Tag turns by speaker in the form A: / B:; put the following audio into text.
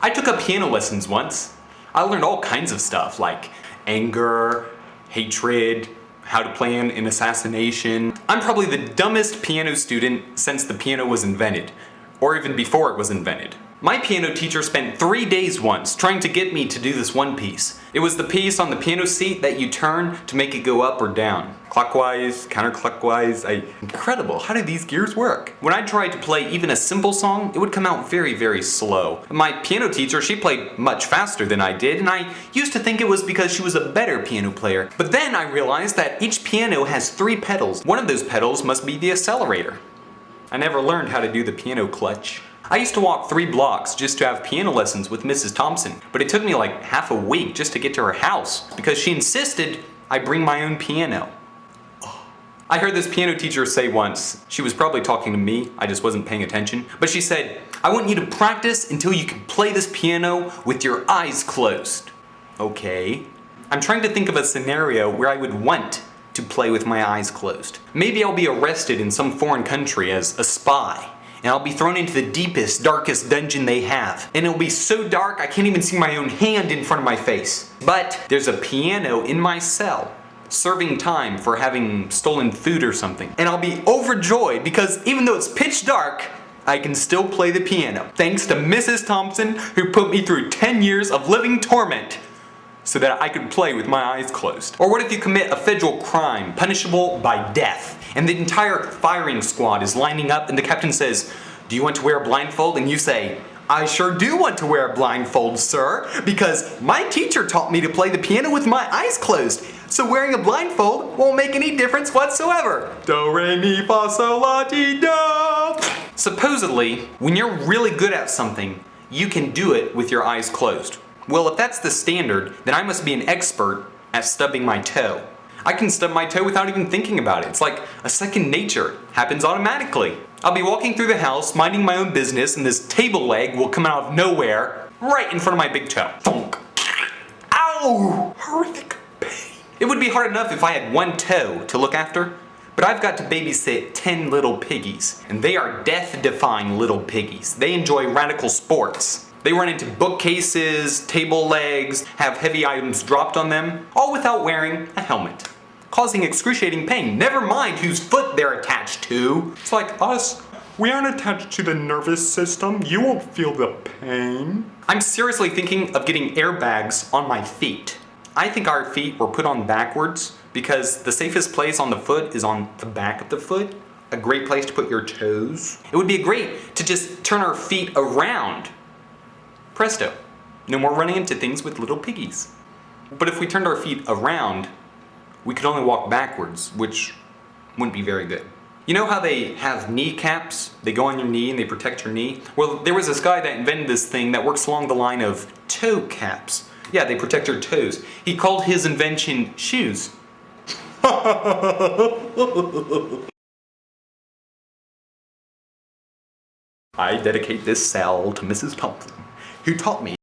A: I took up piano lessons once. I learned all kinds of stuff like anger, hatred, how to plan an assassination. I'm probably the dumbest piano student since the piano was invented, or even before it was invented. My piano teacher spent 3 days once trying to get me to do this one piece. It was the piece on the piano seat that you turn to make it go up or down. Clockwise, counterclockwise, incredible, how do these gears work? When I tried to play even a simple song, it would come out very, very slow. My piano teacher, she played much faster than I did, and I used to think it was because she was a better piano player. But then I realized that each piano has 3 pedals. One of those pedals must be the accelerator. I never learned how to do the piano clutch. I used to walk 3 blocks just to have piano lessons with Mrs. Thompson, but it took me like half a week just to get to her house because she insisted I bring my own piano. I heard this piano teacher say once, she was probably talking to me, I just wasn't paying attention, but she said, "I want you to practice until you can play this piano with your eyes closed." Okay. I'm trying to think of a scenario where I would want to play with my eyes closed. Maybe I'll be arrested in some foreign country as a spy, and I'll be thrown into the deepest, darkest dungeon they have. And it'll be so dark I can't even see my own hand in front of my face. But there's a piano in my cell, serving time for having stolen food or something. And I'll be overjoyed because even though it's pitch dark, I can still play the piano. Thanks to Mrs. Thompson, who put me through 10 years of living torment so that I could play with my eyes closed. Or what if you commit a federal crime punishable by death, and the entire firing squad is lining up and the captain says, "Do you want to wear a blindfold?" And you say, "I sure do want to wear a blindfold, sir, because my teacher taught me to play the piano with my eyes closed. So wearing a blindfold won't make any difference whatsoever. Do, re, mi, fa, sol, la, ti, do." Supposedly, when you're really good at something, you can do it with your eyes closed. Well, if that's the standard, then I must be an expert at stubbing my toe. I can stub my toe without even thinking about it. It's like a second nature. Happens automatically. I'll be walking through the house, minding my own business, and this table leg will come out of nowhere, right in front of my big toe. Thunk. Ow! Horrific pain. It would be hard enough if I had one toe to look after, but I've got to babysit 10 little piggies, and they are death-defying little piggies. They enjoy radical sports. They run into bookcases, table legs, have heavy items dropped on them, all without wearing a helmet, causing excruciating pain, never mind whose foot they're attached to. It's like us, we aren't attached to the nervous system, you won't feel the pain. I'm seriously thinking of getting airbags on my feet. I think our feet were put on backwards because the safest place on the foot is on the back of the foot. A great place to put your toes. It would be great to just turn our feet around. Presto. No more running into things with little piggies. But if we turned our feet around, we could only walk backwards, which wouldn't be very good. You know how they have kneecaps? They go on your knee and they protect your knee? Well, there was this guy that invented this thing that works along the line of toe caps. Yeah, they protect your toes. He called his invention shoes. I dedicate this cell to Mrs. Thompson, who taught me